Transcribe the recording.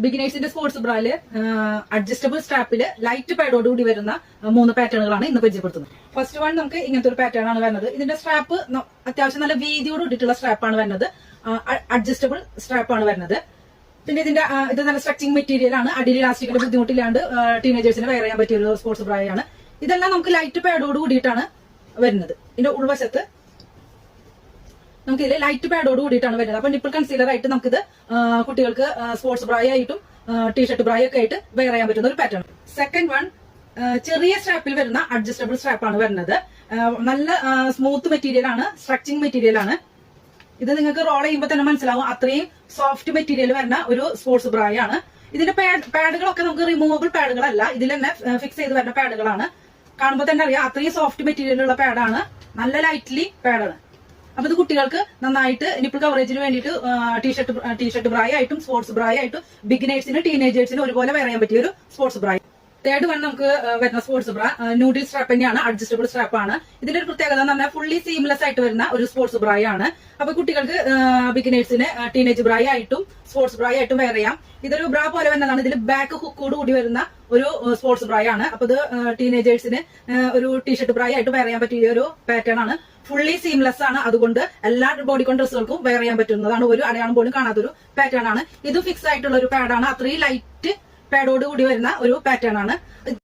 ബിഗിനേഴ്സിന്റെ sports ബ്രായില് adjustable സ്ട്രാപ്പില് light പാഡോടുകൂടി വരുന്ന 3 പാറ്റേണുകളാണ് ഇന്ന് പരിചയപ്പെടുത്തുന്നത്. ഫസ്റ്റ് വൺ നമുക്ക് ഇങ്ങനത്തെ ഒരു പാറ്റേൺ ആണ് വരുന്നത്. ഇതിന്റെ സ്ട്രാപ്പ് അത്യാവശ്യം നല്ല വീതിയോട് കൂടിയിട്ടുള്ള സ്ട്രാപ്പാണ് വരുന്നത്. അഡ്ജസ്റ്റബിൾ സ്ട്രാപ്പാണ് വരുന്നത്. പിന്നെ ഇതിന്റെ ഇത് നല്ല സ്ട്രെച്ചിങ് മെറ്റീരിയൽ ആണ്. അടിയിൽ ഇലാസ്റ്റിക്കിന്റെ ബുദ്ധിമുട്ടില്ലാണ്ട് ടീനേജേഴ്സിന് വെയർ ചെയ്യാൻ പറ്റിയ ഒരു സ്പോർട്സ് ബ്രായാണ്. ഇതെല്ലാം നമുക്ക് ലൈറ്റ് പാഡോട് കൂടിയിട്ടാണ് വരുന്നത്. ഇതിന്റെ ഉൾവശത്ത് നമുക്ക് ഇതിൽ ലൈറ്റ് പാഡോട് കൂടിയിട്ടാണ് വരുന്നത്. അപ്പൊ നിപ്പിൾ കൺസീലർ ആയിട്ട് നമുക്കിത് കുട്ടികൾക്ക് സ്പോർട്സ് ബ്രായ ആയിട്ടും ടീഷർട്ട് ബ്രായ ഒക്കെ ആയിട്ട് വെയർ ചെയ്യാൻ പറ്റുന്ന ഒരു പാറ്റേൺ. സെക്കൻഡ് വൺ ചെറിയ സ്ട്രാപ്പിൽ വരുന്ന അഡ്ജസ്റ്റബിൾ സ്ട്രാപ്പാണ് വരുന്നത്. നല്ല സ്മൂത്ത് മെറ്റീരിയൽ ആണ്, സ്ട്രെച്ചിങ് മെറ്റീരിയൽ ആണ്. ഇത് നിങ്ങൾക്ക് റോൾ ചെയ്യുമ്പോൾ തന്നെ മനസ്സിലാവും അത്രയും സോഫ്റ്റ് മെറ്റീരിയൽ വരുന്ന ഒരു സ്പോർട്സ് ബ്രായ ആണ്. ഇതിന്റെ പാഡുകളൊക്കെ നമുക്ക് റിമൂവബിൾ പാഡുകളല്ല, ഇതിൽ തന്നെ ഫിക്സ് ചെയ്ത് വരുന്ന പാഡുകളാണ്. കാണുമ്പോൾ തന്നെ അറിയാം അത്രയും സോഫ്റ്റ് മെറ്റീരിയലുള്ള പാഡാണ്, നല്ല ലൈറ്റ്ലി പാഡാണ്. അപ്പൊ ഇത് കുട്ടികൾക്ക് നന്നായിട്ട് നിപ്പിൾ കവറേജിന് വേണ്ടിയിട്ട് ടീഷർട്ട് ബ്രായ ആയിട്ടും സ്പോർട്സ് ബ്രായ ആയിട്ടും ബിഗിനേഴ്സിന് ടീനേജേഴ്സിന് ഒരുപോലെ വെയർ ചെയ്യാൻ പറ്റിയ ഒരു സ്പോർട്സ് ബ്രായ. തേർഡ് വൺ നമുക്ക് വരുന്ന സ്പോർട്സ് ബ്രാ നൂഡിൽ സ്ട്രാപ്പ് തന്നെയാണ്, അഡ്ജസ്റ്റബിൾ സ്ട്രാപ്പ് ആണ്. ഇതിന്റെ ഒരു പ്രത്യേകത എന്ന് പറഞ്ഞാൽ ഫുള്ളി സീംലെസ് ആയിട്ട് വരുന്ന ഒരു സ്പോർട്സ് ബ്രായ ആണ്. അപ്പൊ കുട്ടികൾക്ക് ബിഗിനേഴ്സിന് ടീനേജ് ബ്രായ ആയിട്ടും സ്പോർട്സ് ബ്രായ ആയിട്ടും വെയർ ചെയ്യാം. ഇതൊരു ബ്രാ പോലെ വരുന്നതാണ്. ഇതിൽ ബാക്ക് ഹുക്കോട് കൂടി വരുന്ന ഒരു സ്പോർട്സ് ബ്രായ ആണ്. അപ്പൊ ഇത് ടീനേജേഴ്സിന് ഒരു ടീഷർട്ട് ബ്രായ ആയിട്ട് വെയർ ചെയ്യാൻ പറ്റിയ ഒരു പാറ്റേൺ ആണ്. ഫുള്ളി സീംലെസ് ആണ്, അതുകൊണ്ട് എല്ലാ ബോഡിക്കോൺ ഡ്രസ്സുകൾക്കും വെയർ ചെയ്യാൻ പറ്റുന്നതാണ്. ഒരു അടയാളം പോലും കാണാത്തൊരു പാറ്റേൺ ആണ്. ഇത് ഫിക്സ് ആയിട്ടുള്ള ഒരു പാഡാണ്. അത്രയും ലൈറ്റ് പാഡോട് കൂടി വരുന്ന ഒരു പാറ്റേൺ ആണ്.